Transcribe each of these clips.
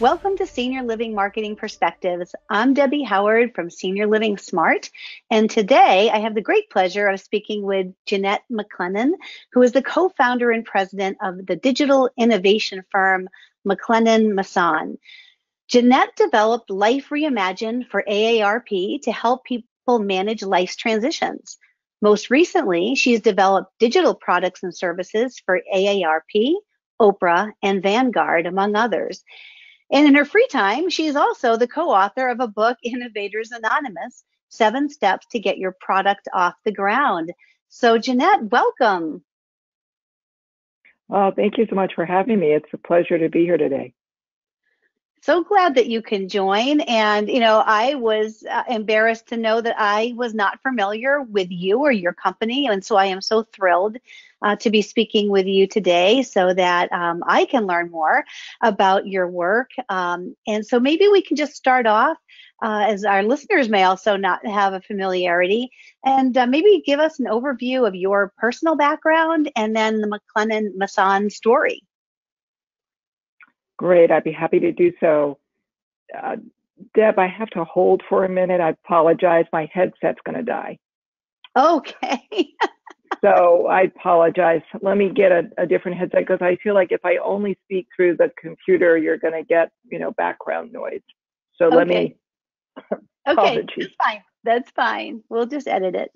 Welcome to Senior Living Marketing Perspectives. I'm Debbie Howard from Senior Living Smart, and today I have the great pleasure of speaking with Jeannette McClennan, who is the co-founder and president of the digital innovation firm McClennan Masson. Jeannette developed Life Reimagined for AARP to help people manage life's transitions. Most recently, she's developed digital products and services for AARP, Oprah, and Vanguard, among others. And in her free time, she's also the co-author of a book, Innovators Anonymous, 7 Steps to Get Your Product Off the Ground. So Jeannette, welcome. Well, thank you so much for having me. It's a pleasure to be here today. So glad that you can join. And, I was embarrassed to know that I was not familiar with you or your company. And so I am so thrilled to be speaking with you today so that I can learn more about your work. And so maybe we can just start off, as our listeners may also not have a familiarity, and maybe give us an overview of your personal background and then the McClennan Masson story. Great, I'd be happy to do so. Deb, I have to hold for a minute. I apologize. My headset's going to die. Okay. So I apologize. Let me get a different headset because I feel like if I only speak through the computer, you're going to get, background noise. So okay. Let me. Okay, that's fine. That's fine. We'll just edit it.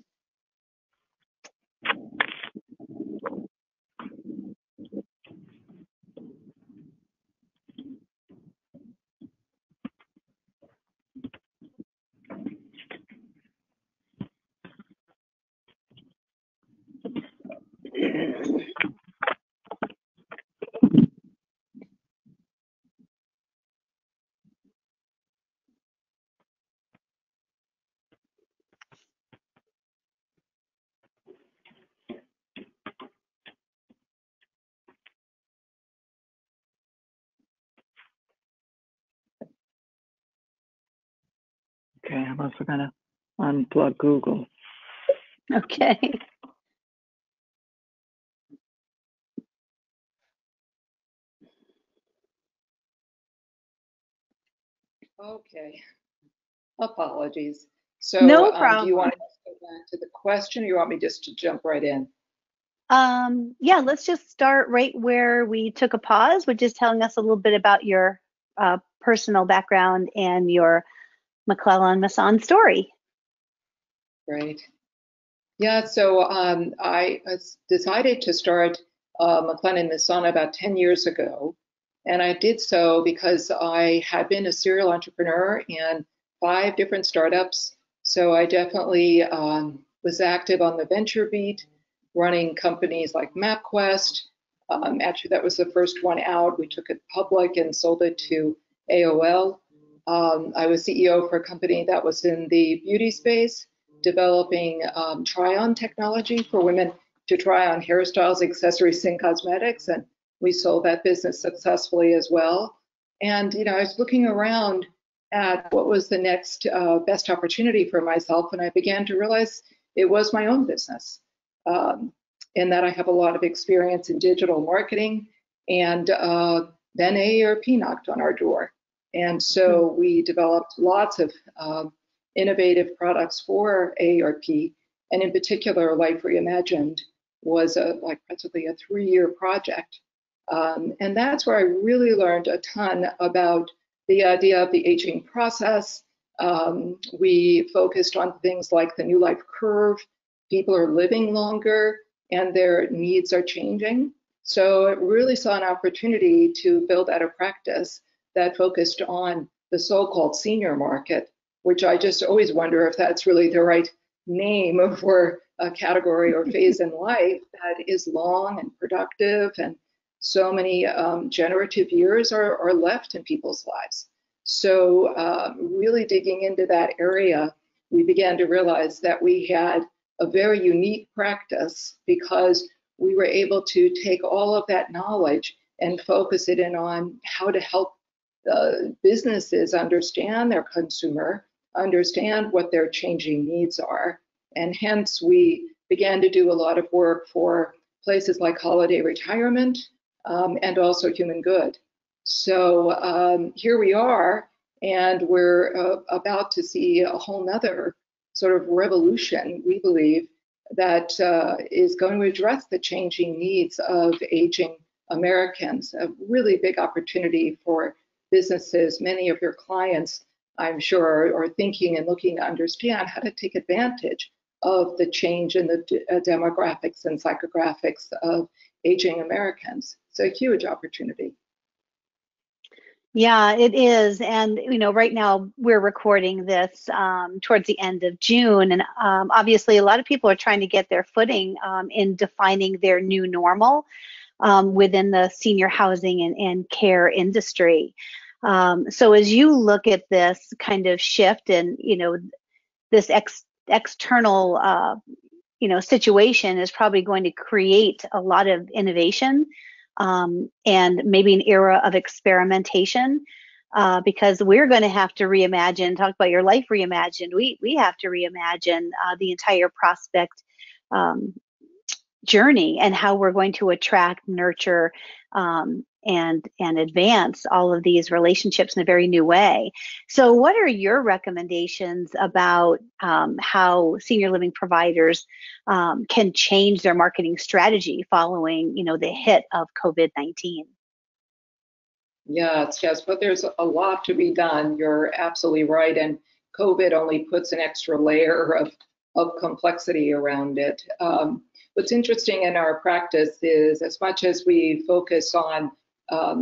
Okay, I'm also going to unplug Google. Okay. Okay. Apologies. So no problem. Do you want to go back to the question or you want me just to jump right in? Yeah, let's just start right where we took a pause, which is telling us a little bit about your personal background and your McClennan Masson story. Great. Yeah, so I decided to start McClennan Masson about 10 years ago. And I did so because I had been a serial entrepreneur in 5 different startups. So I definitely was active on the venture beat, running companies like MapQuest. Actually, that was the first one out. We took it public and sold it to AOL. I was CEO for a company that was in the beauty space, developing try-on technology for women to try on hairstyles, accessories, and cosmetics. And we sold that business successfully as well. And, I was looking around at what was the next best opportunity for myself. And I began to realize it was my own business, in that I have a lot of experience in digital marketing. And then AARP knocked on our door. And so we developed lots of innovative products for AARP. And in particular, Life Reimagined was practically a 3-year project. And that's where I really learned a ton about the idea of the aging process. We focused on things like the new life curve. People are living longer and their needs are changing. So it really saw an opportunity to build out a practice that focused on the so-called senior market, which I just always wonder if that's really the right name for a category or phase in life that is long and productive, and so many generative years are left in people's lives. So really digging into that area, we began to realize that we had a very unique practice because we were able to take all of that knowledge and focus it in on how to help businesses understand their consumer, understand what their changing needs are. And hence we began to do a lot of work for places like holiday retirement and also human good. So here we are, and we're about to see a whole nother sort of revolution, we believe, that is going to address the changing needs of aging Americans. A really big opportunity for businesses. Many of your clients, I'm sure, are thinking and looking to understand how to take advantage of the change in the demographics and psychographics of aging Americans. It's a huge opportunity. Yeah, it is. And, right now we're recording this towards the end of June. And obviously, a lot of people are trying to get their footing in defining their new normal within the senior housing and care industry. So as you look at this kind of shift and, this external, situation is probably going to create a lot of innovation. And maybe an era of experimentation, because we're going to have to reimagine. Talk about your life reimagined. We have to reimagine the entire prospect journey and how we're going to attract, nurture, and advance all of these relationships in a very new way. So what are your recommendations about how senior living providers can change their marketing strategy following, the hit of COVID-19? Yes, but there's a lot to be done. You're absolutely right. And COVID only puts an extra layer of complexity around it. What's interesting in our practice is, as much as we focus on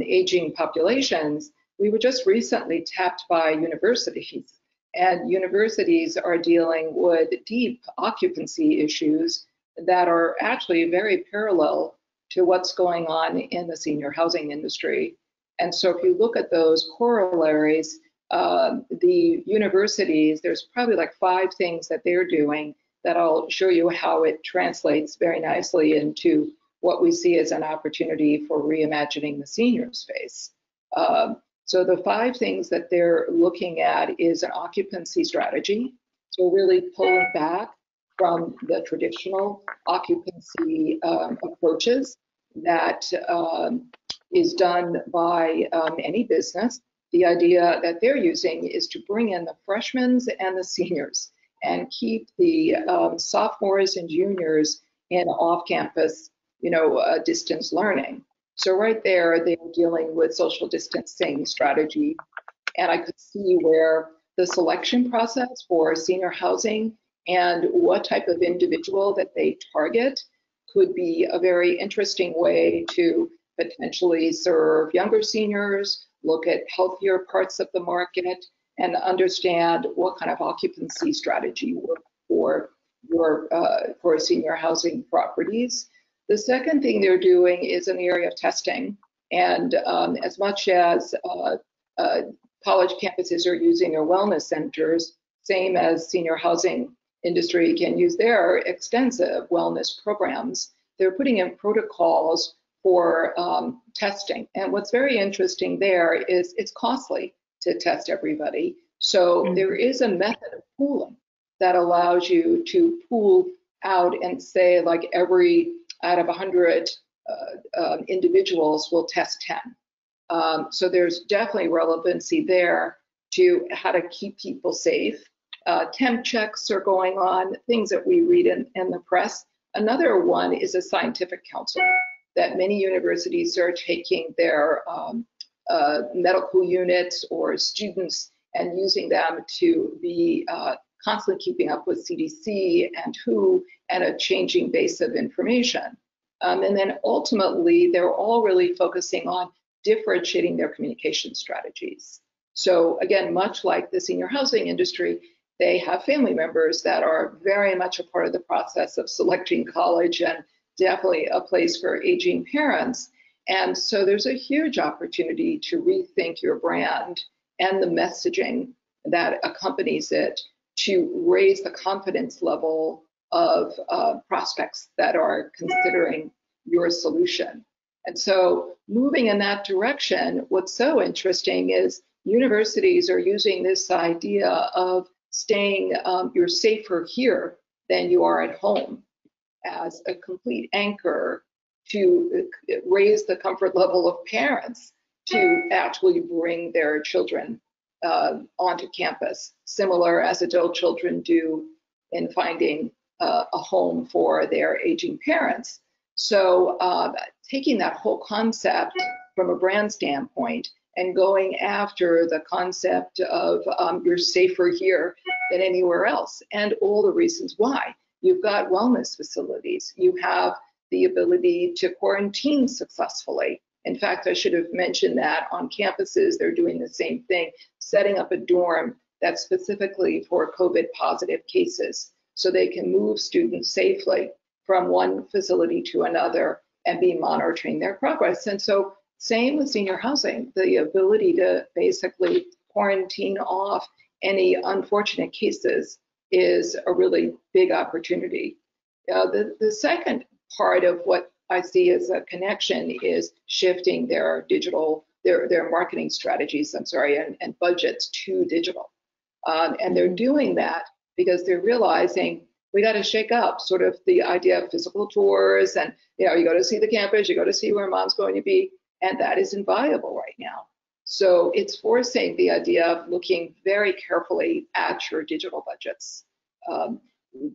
aging populations, we were just recently tapped by universities, and universities are dealing with deep occupancy issues that are actually very parallel to what's going on in the senior housing industry. And so if you look at those corollaries, the universities, there's probably like 5 things that they're doing that I'll show you how it translates very nicely into what we see as an opportunity for reimagining the senior space. So the 5 things that they're looking at is an occupancy strategy. So really pulling back from the traditional occupancy approaches that is done by any business. The idea that they're using is to bring in the freshmen and the seniors and keep the sophomores and juniors in off-campus, distance learning. So right there, they were dealing with social distancing strategy. And I could see where the selection process for senior housing and what type of individual that they target could be a very interesting way to potentially serve younger seniors, look at healthier parts of the market, and understand what kind of occupancy strategy work for senior housing properties. The second thing they're doing is in the area of testing. And as much as college campuses are using their wellness centers, same as senior housing industry can use their extensive wellness programs, they're putting in protocols for testing. And what's very interesting there is it's costly to test everybody. So there is a method of pooling that allows you to pool out and say, like, every out of 100 individuals will test 10. So there's definitely relevancy there to how to keep people safe. Temp checks are going on, things that we read in the press. Another one is a scientific council that many universities are taking their medical units or students and using them to be constantly keeping up with CDC and WHO and a changing base of information. And then ultimately, they're all really focusing on differentiating their communication strategies. So again, much like the senior housing industry, they have family members that are very much a part of the process of selecting college and definitely a place for aging parents. And so there's a huge opportunity to rethink your brand and the messaging that accompanies it to raise the confidence level of prospects that are considering your solution. And so moving in that direction, what's so interesting is universities are using this idea of staying, you're safer here than you are at home, as a complete anchor to raise the comfort level of parents to actually bring their children onto campus, similar as adult children do in finding a home for their aging parents. So taking that whole concept from a brand standpoint and going after the concept of you're safer here than anywhere else, and all the reasons why. You've got wellness facilities. You have the ability to quarantine successfully. In fact, I should have mentioned that on campuses, they're doing the same thing, setting up a dorm that's specifically for COVID positive cases, so they can move students safely from one facility to another and be monitoring their progress. And so same with senior housing, the ability to basically quarantine off any unfortunate cases is a really big opportunity. The second part of what I see as a connection is shifting their digital, their marketing strategies, and budgets to digital. And they're doing that because they're realizing we got to shake up sort of the idea of physical tours, and you go to see the campus, you go to see where mom's going to be, and that isn't viable right now. So it's forcing the idea of looking very carefully at your digital budgets.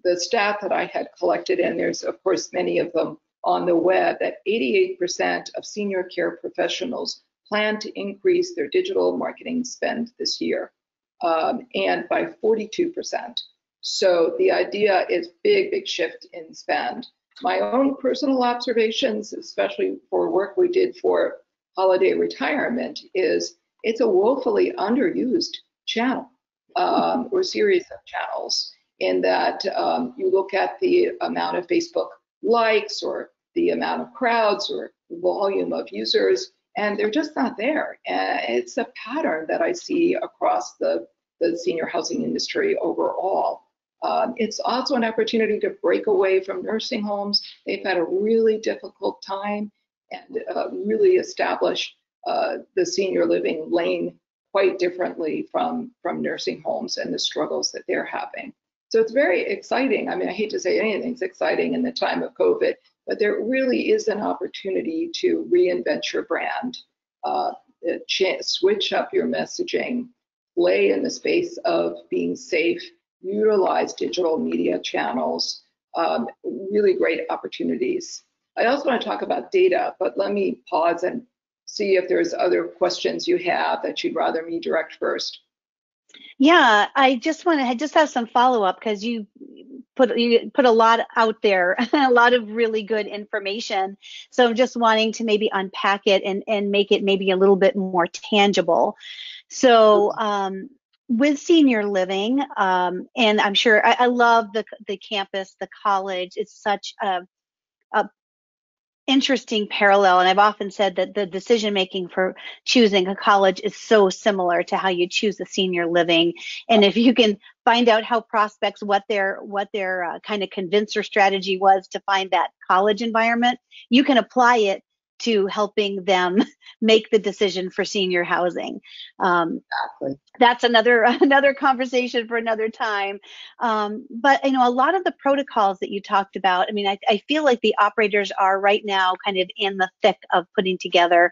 The stat that I had collected, and there's of course many of them on the web, that 88% of senior care professionals plan to increase their digital marketing spend this year, and by 42%. So the idea is big shift in spend. My own personal observations, especially for work we did for holiday retirement, is it's a woefully underused channel or series of channels, in that you look at the amount of Facebook likes or the amount of crowds or volume of users, and they're just not there. And it's a pattern that I see across the senior housing industry overall. It's also an opportunity to break away from nursing homes. They've had a really difficult time, and really establish the senior living lane quite differently from nursing homes and the struggles that they're having. So it's very exciting. I mean, I hate to say anything's exciting in the time of COVID, but there really is an opportunity to reinvent your brand, switch up your messaging, play in the space of being safe, utilize digital media channels, really great opportunities. I also want to talk about data, but let me pause and see if there's other questions you have that you'd rather me direct first. Yeah, I just have some follow-up, because you put a lot out there, a lot of really good information. So I'm just wanting to maybe unpack it and make it maybe a little bit more tangible. So with senior living, and I'm sure I love the campus, the college. It's such a interesting parallel, and I've often said that the decision making for choosing a college is so similar to how you choose a senior living. And if you can find out how prospects, what their kind of convincer strategy was to find that college environment, you can apply it to helping them make the decision for senior housing. Exactly. That's another conversation for another time. But a lot of the protocols that you talked about, I mean, I feel like the operators are right now kind of in the thick of putting together,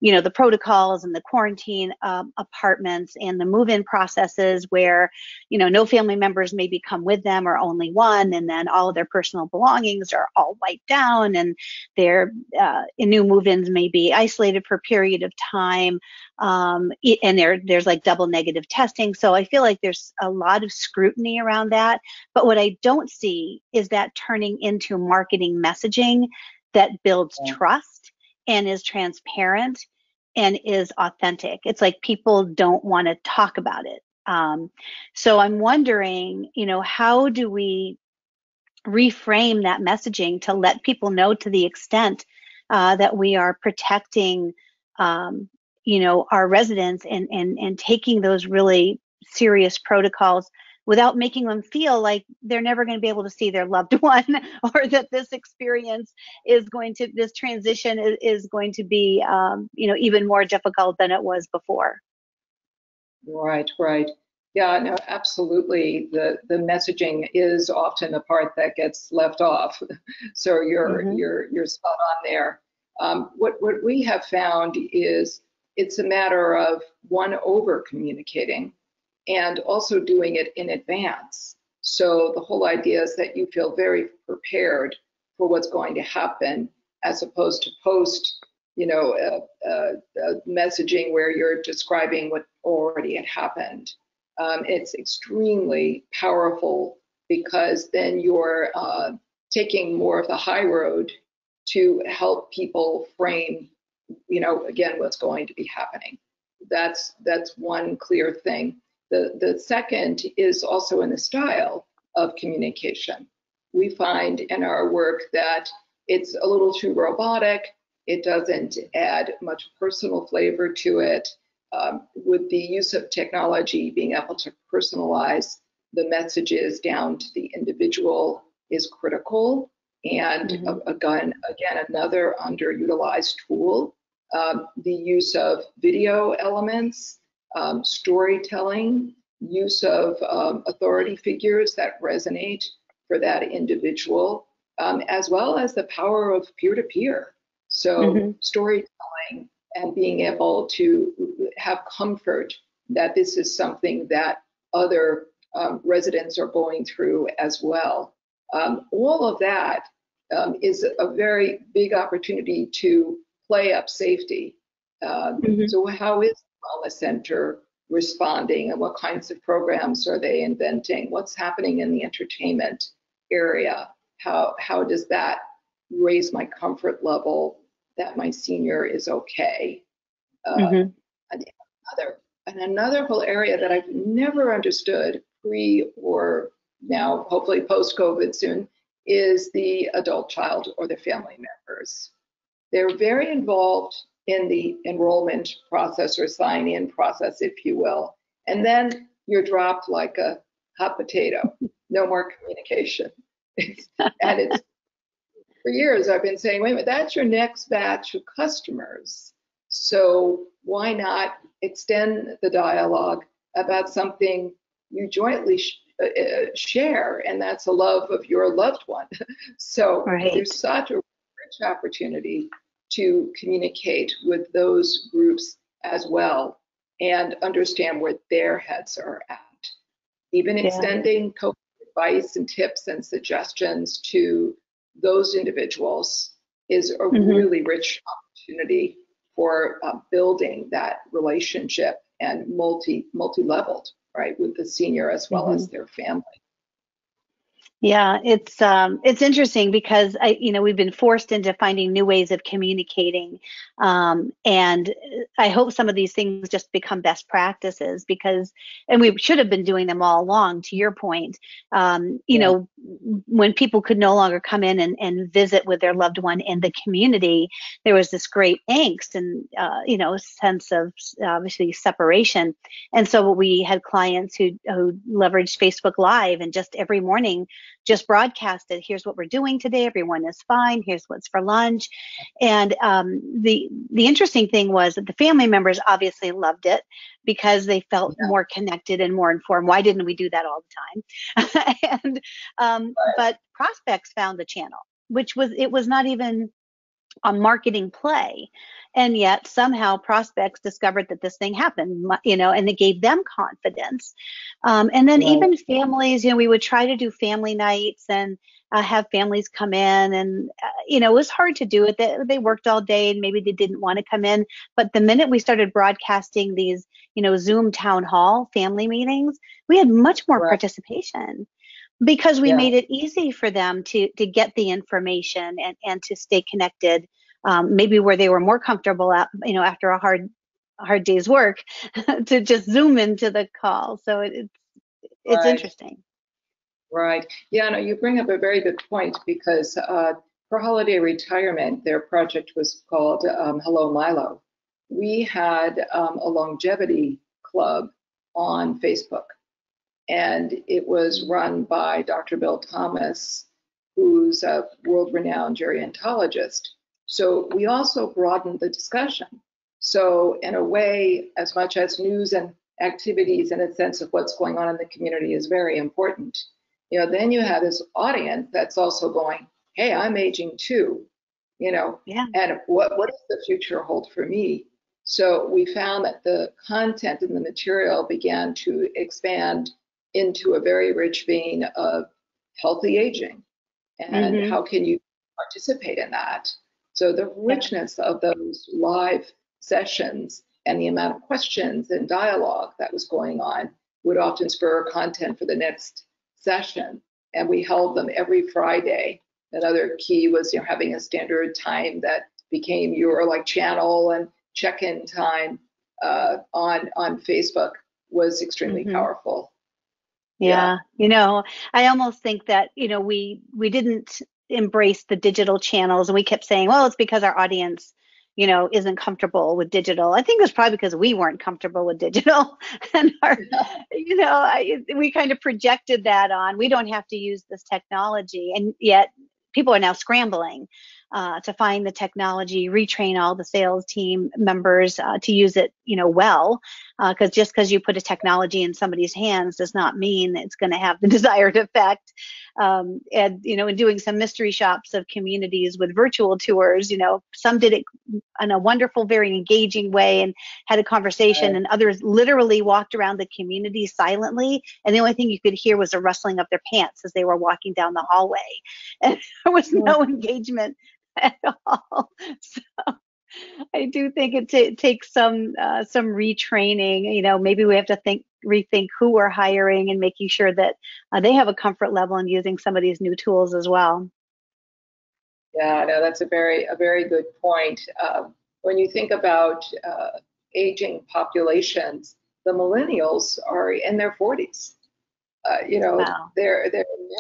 the protocols and the quarantine apartments and the move-in processes where, no family members maybe come with them or only one, and then all of their personal belongings are all wiped down, and their new move-ins may be isolated for a period of time, and there's like double negative testing. So I feel like there's a lot of scrutiny around that. But what I don't see is that turning into marketing messaging that builds trust and is transparent and is authentic. It's like people don't want to talk about it. So I'm wondering, how do we reframe that messaging to let people know, to the extent that we are protecting, our residents and taking those really serious protocols without making them feel like they're never going to be able to see their loved one, or that this experience this transition is going to be, even more difficult than it was before. Right. Yeah, no, absolutely. The messaging is often the part that gets left off. So you're spot on there. What we have found is it's a matter of one, over communicating and also doing it in advance. So the whole idea is that you feel very prepared for what's going to happen, as opposed to post, messaging where you're describing what already had happened. It's extremely powerful because then you're taking more of the high road to help people frame, again, what's going to be happening. That's one clear thing. The second is also in the style of communication. We find in our work that it's a little too robotic. It doesn't add much personal flavor to it. With the use of technology, being able to personalize the messages down to the individual is critical. And again, another underutilized tool, the use of video elements, storytelling, use of authority figures that resonate for that individual, as well as the power of peer-to-peer. So storytelling and being able to have comfort that this is something that other residents are going through as well. All of that is a very big opportunity to play up safety. So how is the wellness center responding, and what kinds of programs are they inventing? What's happening in the entertainment area? How does that raise my comfort level that my senior is okay? Another whole area that I've never understood pre or now, hopefully post-COVID soon, is the adult child or the family members. They're very involved in the enrollment process or sign-in process, if you will. And then you're dropped like a hot potato, no more communication. And it's, for years I've been saying, wait a minute, that's your next batch of customers. So why not extend the dialogue about something you jointly share, and that's a love of your loved one. So there's such a rich opportunity to communicate with those groups as well and understand where their heads are at. Even extending COVID advice and tips and suggestions to those individuals is a really rich opportunity for building that relationship and multi-leveled, right, with the senior as well as their family. Yeah, it's interesting because we've been forced into finding new ways of communicating, and I hope some of these things just become best practices and we should have been doing them all along. To your point, when people could no longer come in and visit with their loved one in the community, there was this great angst and sense of obviously separation. And so we had clients who leveraged Facebook Live and just every morning just broadcasted, here's what we're doing today, everyone is fine, here's what's for lunch. And the interesting thing was that the family members obviously loved it because they felt more connected and more informed. Why didn't we do that all the time? And but prospects found the channel, it was not even a marketing play. And yet somehow prospects discovered that this thing happened, and it gave them confidence. And then even families, we would try to do family nights and have families come in, and it was hard to do it. They worked all day and maybe they didn't want to come in. But the minute we started broadcasting these, Zoom town hall family meetings, we had much more participation because we made it easy for them to get the information and to stay connected. Maybe where they were more comfortable after a hard day's work to just Zoom into the call. So it's interesting. Right. Yeah, no, you bring up a very good point because for holiday retirement, their project was called Hello Milo. We had a longevity club on Facebook, and it was run by Dr. Bill Thomas, who's a world-renowned gerontologist. So we also broadened the discussion. So in a way, as much as news and activities and a sense of what's going on in the community is very important, then you have this audience that's also going, hey, I'm aging too, and what does the future hold for me? So we found that the content in the material began to expand into a very rich vein of healthy aging and how can you participate in that. So the richness of those live sessions and the amount of questions and dialogue that was going on would often spur content for the next session. And we held them every Friday. Another key was, you know, having a standard time that became your like channel and check-in time on Facebook was extremely powerful. Yeah, you know, I almost think that, you know, we didn't embrace the digital channels, and we kept saying, well, it's because our audience, you know, isn't comfortable with digital. I think it was probably because we weren't comfortable with digital, and our, you know, we kind of projected that on. We don't have to use this technology, and yet people are now scrambling to find the technology, retrain all the sales team members to use it, you know, well, because just because you put a technology in somebody's hands does not mean it's going to have the desired effect. And, you know, in doing some mystery shops of communities with virtual tours, you know, some did it in a wonderful, very engaging way and had a conversation, and others literally walked around the community silently, and the only thing you could hear was a rustling of their pants as they were walking down the hallway, and there was no engagement at all. So I do think it takes some retraining. You know, maybe we have to rethink who we're hiring and making sure that they have a comfort level in using some of these new tools as well. Yeah, no, that's a very good point. When you think about aging populations, the millennials are in their 40s. You know, they're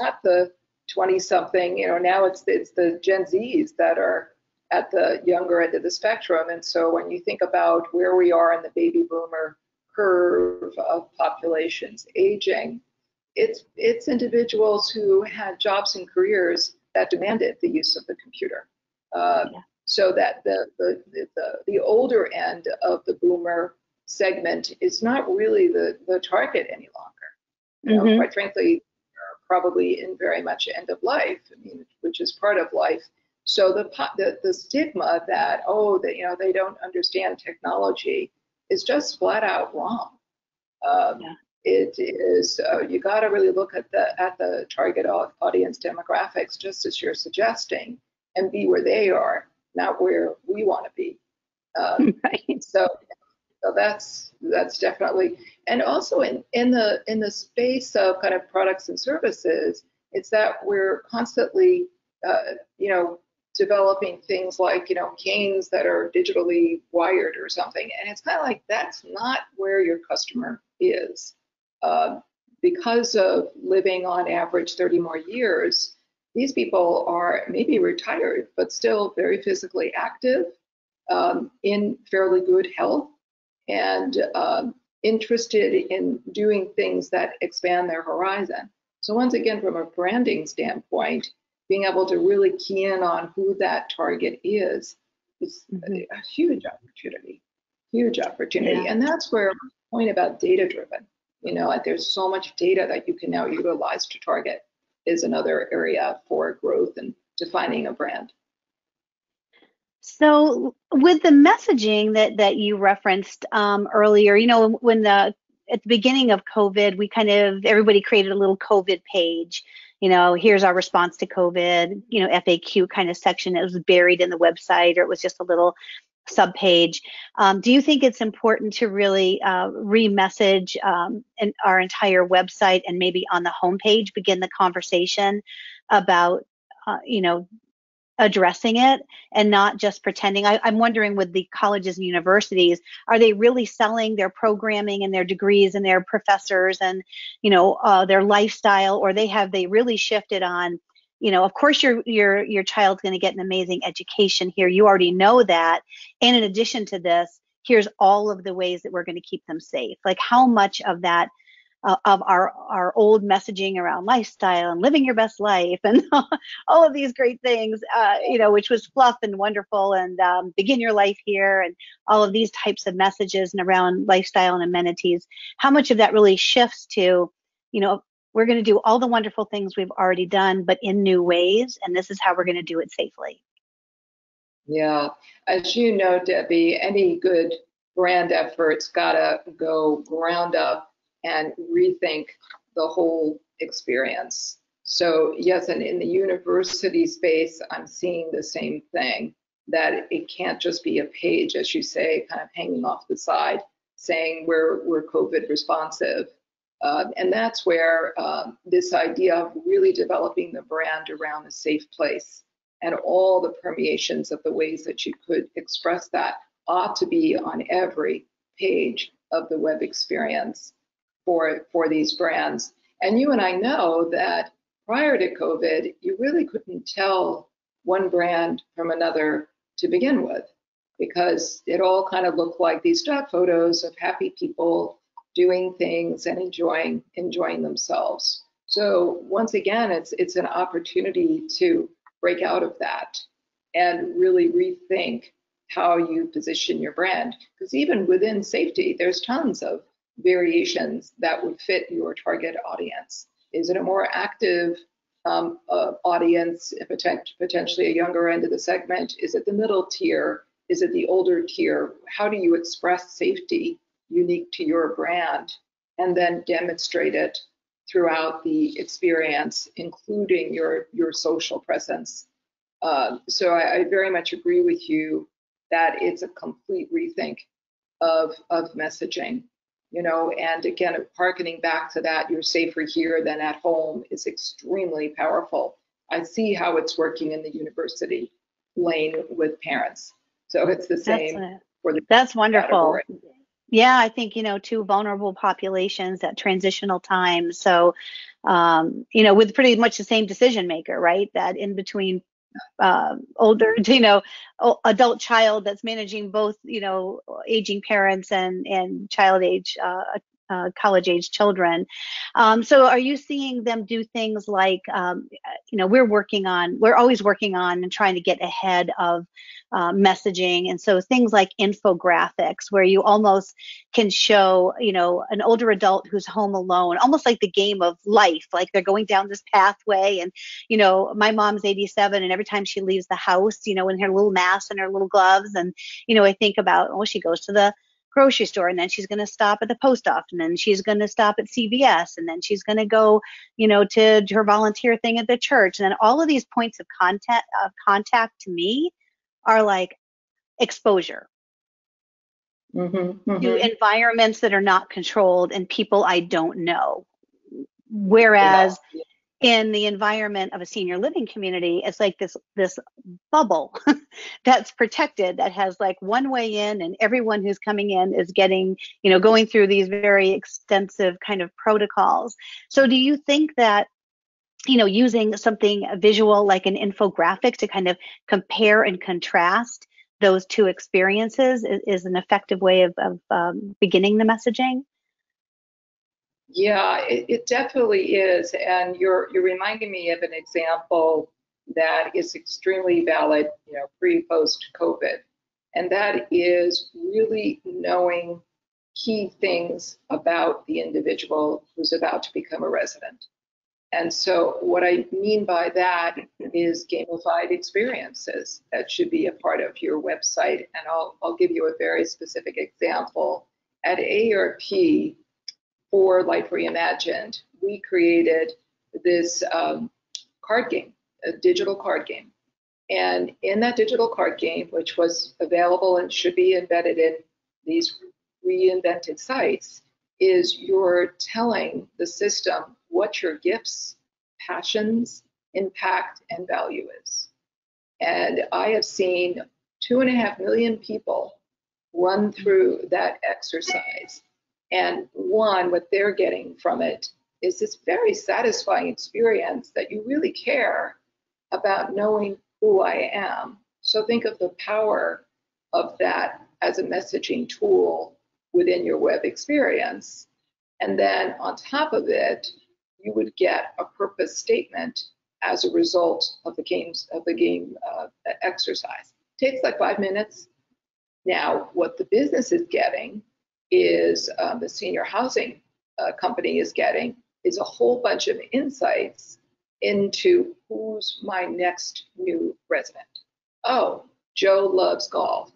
not the 20-something. You know, now it's the Gen Zs that are at the younger end of the spectrum. And so when you think about where we are in the baby boomer curve of populations aging, it's individuals who had jobs and careers that demanded the use of the computer. So that the older end of the boomer segment is not really the target any longer. You know, quite frankly, probably in very much end of life, I mean, which is part of life. So the stigma that, you know, they don't understand technology is just flat out wrong. It is, you got to really look at the target audience demographics, just as you're suggesting, and be where they are, not where we want to be. Right. So that's definitely, and also in the space of kind of products and services, it's that we're constantly, you know, developing things like, you know, canes that are digitally wired or something, and it's kind of like that's not where your customer is. Because of living on average 30 more years, these people are maybe retired, but still very physically active, in fairly good health, and interested in doing things that expand their horizon. So once again, from a branding standpoint, being able to really key in on who that target is a huge opportunity, Yeah. And that's where the point about data-driven, you know, like there's so much data that you can now utilize to target is another area for growth and defining a brand. So with the messaging that you referenced earlier, you know, when at the beginning of COVID, everybody created a little COVID page. You know, here's our response to COVID, you know, FAQ kind of section. It was buried in the website, or it was just a little subpage. Do you think it's important to really re-message our entire website, and maybe on the homepage begin the conversation about, you know, addressing it and not just pretending? I'm wondering, with the colleges and universities, are they really selling their programming and their degrees and their professors and, you know, their lifestyle, or they really shifted on, you know, of course your child's going to get an amazing education here. You already know that. And in addition to this, here's all of the ways that we're going to keep them safe. Like, how much of that of our old messaging around lifestyle and living your best life and all of these great things, you know, which was fluff and wonderful, and begin your life here and all of these types of messages and around lifestyle and amenities, how much of that really shifts to, you know, we're going to do all the wonderful things we've already done, but in new ways, and this is how we're going to do it safely. Yeah, as you know, Debbie, any good brand efforts gotta go ground up and rethink the whole experience. So yes, and in the university space, I'm seeing the same thing, that it can't just be a page, as you say, kind of hanging off the side, saying we're COVID responsive. And that's where this idea of really developing the brand around a safe place and all the permeations of the ways that you could express that ought to be on every page of the web experience for these brands. And you and I know that prior to COVID, you really couldn't tell one brand from another to begin with, because it all kind of looked like these stock photos of happy people doing things and enjoying themselves. So once again, it's an opportunity to break out of that and really rethink how you position your brand. Because even within safety, there's tons of variations that would fit your target audience. Is it a more active audience, potentially a younger end of the segment? Is it the middle tier? Is it the older tier? How do you express safety unique to your brand and then demonstrate it throughout the experience, including your social presence? So I very much agree with you that it's a complete rethink of messaging, you know, and again, hearkening back to that, you're safer here than at home is extremely powerful. I see how it's working in the university lane with parents. So it's the same for the That's wonderful. category. Yeah, I think, you know, two vulnerable populations at transitional times. So, you know, with pretty much the same decision maker, right? That in between older, you know, adult child that's managing both, you know, aging parents and child age, college age children. So are you seeing them do things like, you know, we're always working on and trying to get ahead of messaging. And so things like infographics, where you almost can show, you know, an older adult who's home alone, almost like the game of life, like they're going down this pathway. And, you know, my mom's 87, and every time she leaves the house, you know, in her little mask and her little gloves, and, you know, I think about, oh, she goes to the grocery store, and then she's going to stop at the post office, and then she's going to stop at CVS, and then she's going to go, you know, to her volunteer thing at the church. And then all of these points of contact to me are like exposure to environments that are not controlled and people I don't know. Whereas in the environment of a senior living community, it's like this bubble that's protected, that has like one way in, and everyone who's coming in is getting, you know, going through these very extensive kind of protocols. So do you think that, you know, using something visual like an infographic to kind of compare and contrast those two experiences is an effective way of beginning the messaging? Yeah, it definitely is. And you're reminding me of an example that is extremely valid, you know, pre-post COVID. And that is really knowing key things about the individual who's about to become a resident. And so what I mean by that is gamified experiences that should be a part of your website. And I'll give you a very specific example. At AARP, for Life Reimagined, we created this card game, a digital card game. And in that digital card game, which was available and should be embedded in these reinvented sites, is you're telling the system what your gifts, passions, impact, and value is. And I have seen 2.5 million people run through that exercise. And what they're getting from it is this very satisfying experience that you really care about knowing who I am. So think of the power of that as a messaging tool within your web experience. And then on top of it, you would get a purpose statement as a result of the game exercise. It takes like 5 minutes. Now, what the business is getting is the senior housing company is getting is a whole bunch of insights into who's my next new resident. Oh, Joe loves golf.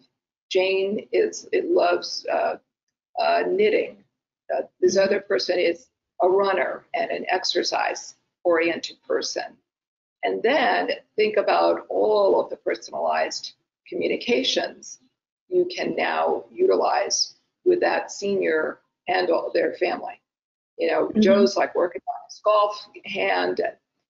Jane loves knitting. This other person is a runner and an exercise-oriented person. And then think about all of the personalized communications you can now utilize with that senior and all their family. You know, Joe's like working on his golf hand,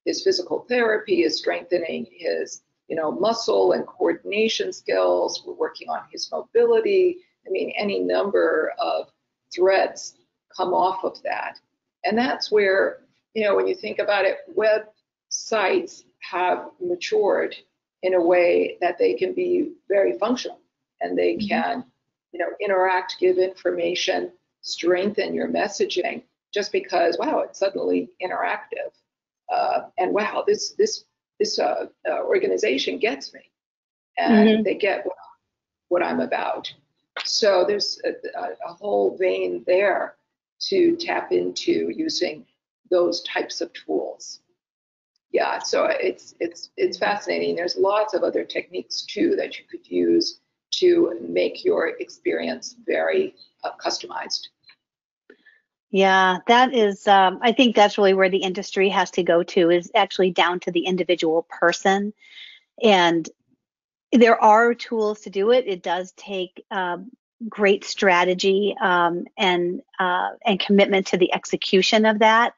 his physical therapy is strengthening his, you know, muscle and coordination skills. We're working on his mobility. I mean, any number of threads come off of that. And that's where, you know, when you think about it, websites have matured in a way that they can be very functional, and they can, you know, interact, give information, strengthen your messaging just because, wow, it's suddenly interactive. And wow, this organization gets me, and they get what I'm about. So there's a whole vein there to tap into using those types of tools. Yeah, so it's fascinating. There's lots of other techniques too that you could use to make your experience very customized. Yeah, that is, I think that's really where the industry has to go to, is actually down to the individual person. And there are tools to do it. It does take great strategy and commitment to the execution of that.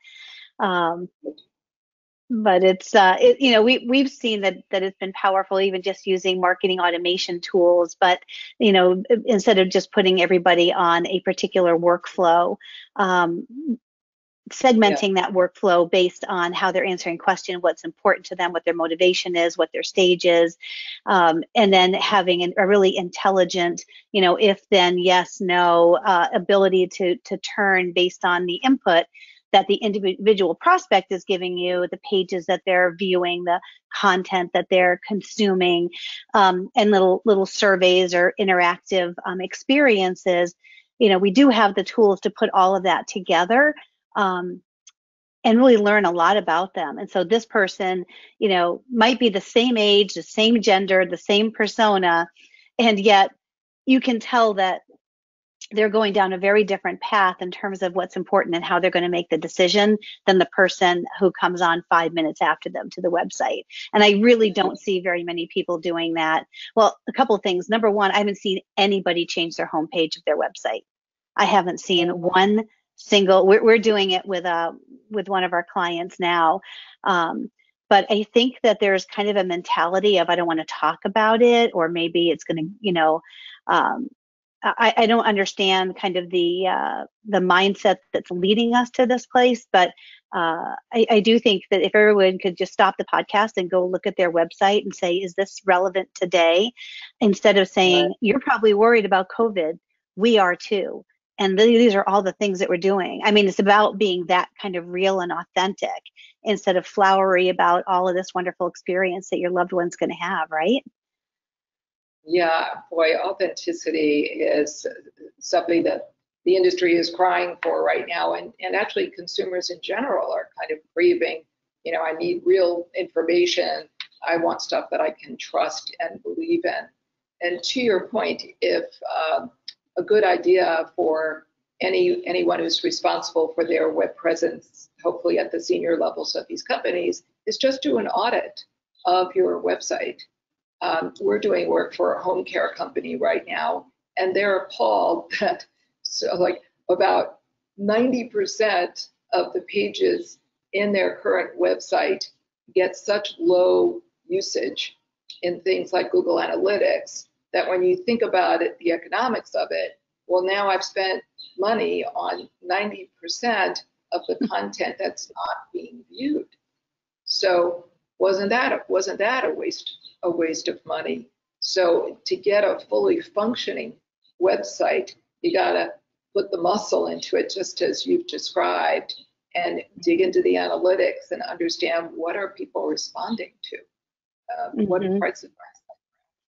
But it's, you know, we've seen that it's been powerful, even just using marketing automation tools. But, you know, instead of just putting everybody on a particular workflow, segmenting that workflow based on how they're answering questions, what's important to them, what their motivation is, what their stage is, and then having a really intelligent, you know, if then, yes, no, ability to turn based on the input that the individual prospect is giving you, the pages that they're viewing, the content that they're consuming, and little surveys or interactive experiences. You know, we do have the tools to put all of that together and really learn a lot about them. And so this person, you know, might be the same age, the same gender, the same persona, and yet you can tell that they're going down a very different path in terms of what's important and how they're going to make the decision than the person who comes on 5 minutes after them to the website. And I really don't see very many people doing that. Well, a couple of things. Number one, I haven't seen anybody change their homepage of their website. I haven't seen one single. We're doing it with one of our clients now. But I think that there's kind of a mentality of, I don't want to talk about it, or maybe it's going to, you know, I don't understand kind of the mindset that's leading us to this place, but I do think that if everyone could just stop the podcast and go look at their website and say, is this relevant today? Instead of saying, you're probably worried about COVID, we are too. And these are all the things that we're doing. I mean, it's about being that kind of real and authentic instead of flowery about all of this wonderful experience that your loved one's going to have, right? Yeah, boy, authenticity is something that the industry is crying for right now. And actually consumers in general are kind of craving, you know, I need real information. I want stuff that I can trust and believe in. And to your point, if a good idea for anyone who's responsible for their web presence, hopefully at the senior levels of these companies, is just do an audit of your website. We're doing work for a home care company right now, and they're appalled that like about 90% of the pages in their current website get such low usage in things like Google Analytics that when you think about it, the economics of it, well, now I've spent money on 90% of the content that's not being viewed. So wasn't that a waste of money? So to get a fully functioning website, you gotta put the muscle into it, just as you've described, and dig into the analytics and understand what are people responding to, what parts of are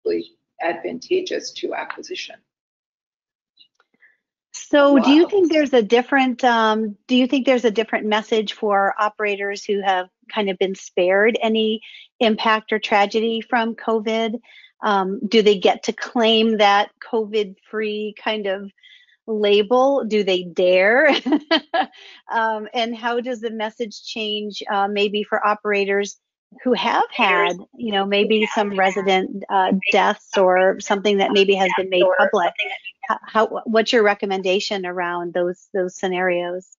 actually advantageous to acquisition. So do you think there's a different message for operators who have kind of been spared any impact or tragedy from COVID? Do they get to claim that COVID-free kind of label? Do they dare? And how does the message change maybe for operators who have had, maybe some resident deaths or something that maybe has been made public? What's your recommendation around those scenarios?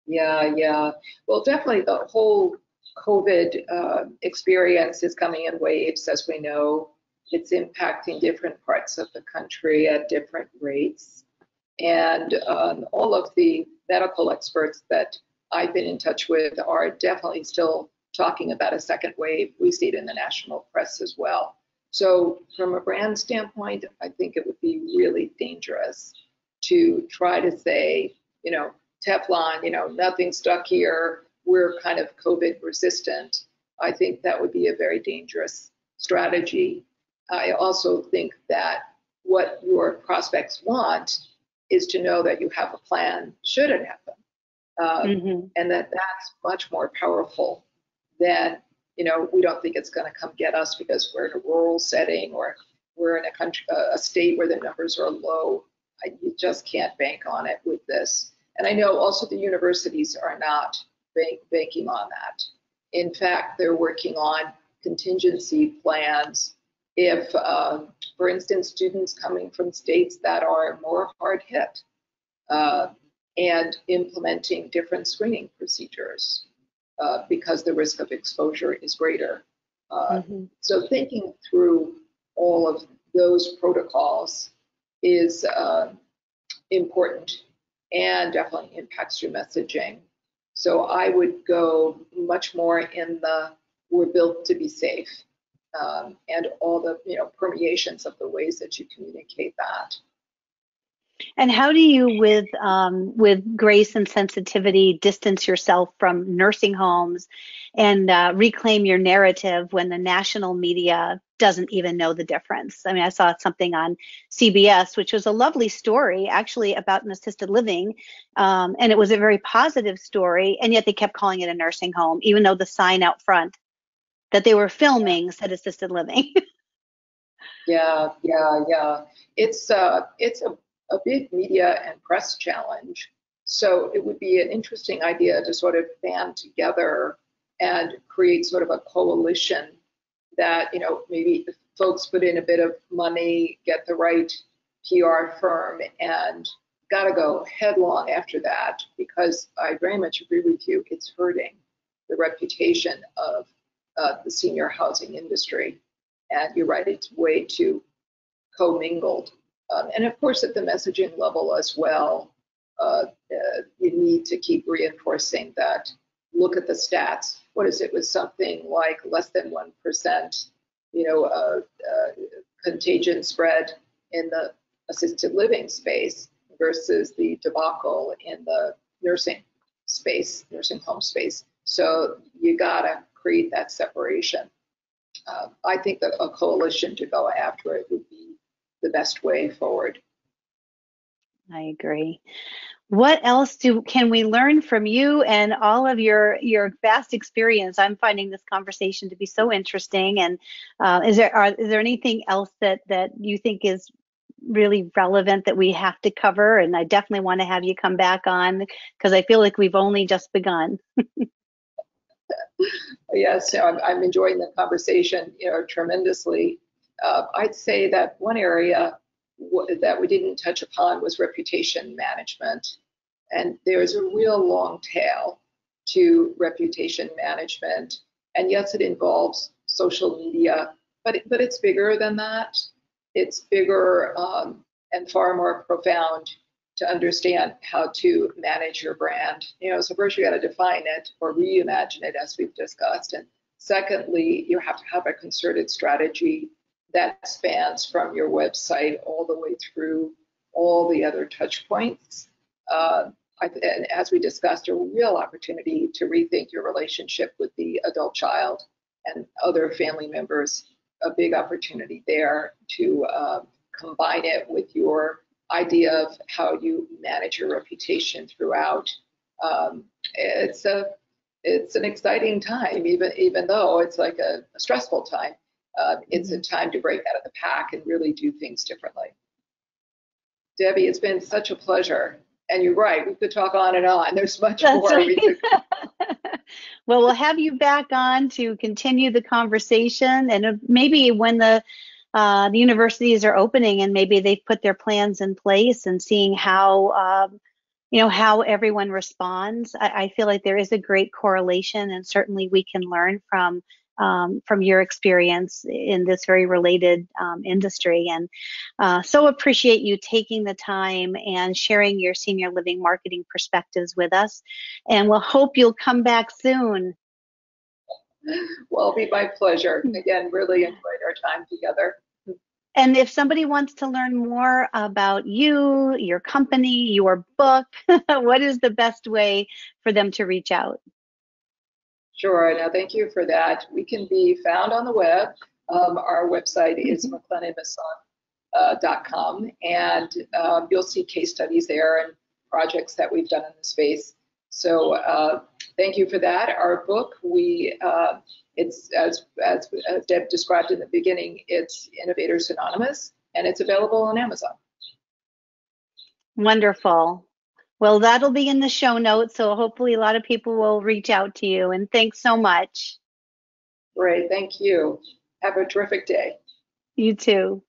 Yeah. Well, definitely the whole COVID experience is coming in waves, as we know. It's impacting different parts of the country at different rates. And all of the medical experts that I've been in touch with are definitely still talking about a second wave. We see it in the national press as well. So from a brand standpoint, I think it would be really dangerous to try to say, Teflon, nothing stuck here, we're kind of COVID resistant. I think that would be a very dangerous strategy. I also think that what your prospects want is to know that you have a plan should it happen, and that's much more powerful than, we don't think it's going to come get us because we're in a rural setting or we're in a state where the numbers are low. You just can't bank on it with this. And I know also the universities are not banking on that. In fact, they're working on contingency plans if, for instance, students coming from states that are more hard hit, and implementing different screening procedures because the risk of exposure is greater. So thinking through all of those protocols is important and definitely impacts your messaging. So I would go much more in the we're built to be safe, and all the permeations of the ways that you communicate that. And how do you, with grace and sensitivity, distance yourself from nursing homes and reclaim your narrative when the national media doesn't even know the difference? I mean, I saw something on CBS, which was a lovely story, actually, about an assisted living, and it was a very positive story, and yet they kept calling it a nursing home, even though the sign out front that they were filming said assisted living. Yeah. It's a big media and press challenge. So it would be an interesting idea to sort of band together and create sort of a coalition that, maybe the folks put in a bit of money, get the right PR firm, and got to go headlong after that, because I very much agree with you. It's hurting the reputation of the senior housing industry. And you're right, it's way too commingled. And of course, at the messaging level as well, you need to keep reinforcing that. Look at the stats. What is it? With something like less than 1%, contagion spread in the assisted living space versus the debacle in the nursing home space. So you gotta create that separation. I think that a coalition to go after it would be the best way forward. I agree. What else can we learn from you and all of your vast experience? I'm finding this conversation to be so interesting. And is there anything else that you think is really relevant that we have to cover? And I definitely want to have you come back on, because I feel like we've only just begun. Yes, I'm enjoying the conversation, tremendously. I'd say that one area that we didn't touch upon was reputation management. And there's a real long tail to reputation management. And yes, it involves social media, but it's bigger than that. It's bigger and far more profound to understand how to manage your brand. So first you got to define it or reimagine it, as we've discussed. And secondly, you have to have a concerted strategy that spans from your website all the way through all the other touch points. And as we discussed, a real opportunity to rethink your relationship with the adult child and other family members. A big opportunity there to combine it with your idea of how you manage your reputation throughout. It's an exciting time, even though it's like a stressful time. it's a time to break out of the pack and really do things differently. Debbie, it's been such a pleasure. And you're right, we could talk on and on. There's much That's more right. we could. Well, we'll have you back on to continue the conversation, and maybe when the universities are opening and maybe they've put their plans in place and seeing how how everyone responds. I feel like there is a great correlation, and certainly we can learn from your experience in this very related industry. And so appreciate you taking the time and sharing your senior living marketing perspectives with us. And we'll hope you'll come back soon. Well, it'll be my pleasure. Again, really enjoyed our time together. And if somebody wants to learn more about you, your company, your book, what is the best way for them to reach out? Sure. Now, thank you for that. We can be found on the web. Our website is McClennanmasson.com, and you'll see case studies there and projects that we've done in the space. So thank you for that. Our book, it's as Deb described in the beginning, it's Innovators Anonymous, and it's available on Amazon. Wonderful. Well, that'll be in the show notes, so hopefully a lot of people will reach out to you. And thanks so much. Great. Thank you. Have a terrific day. You too.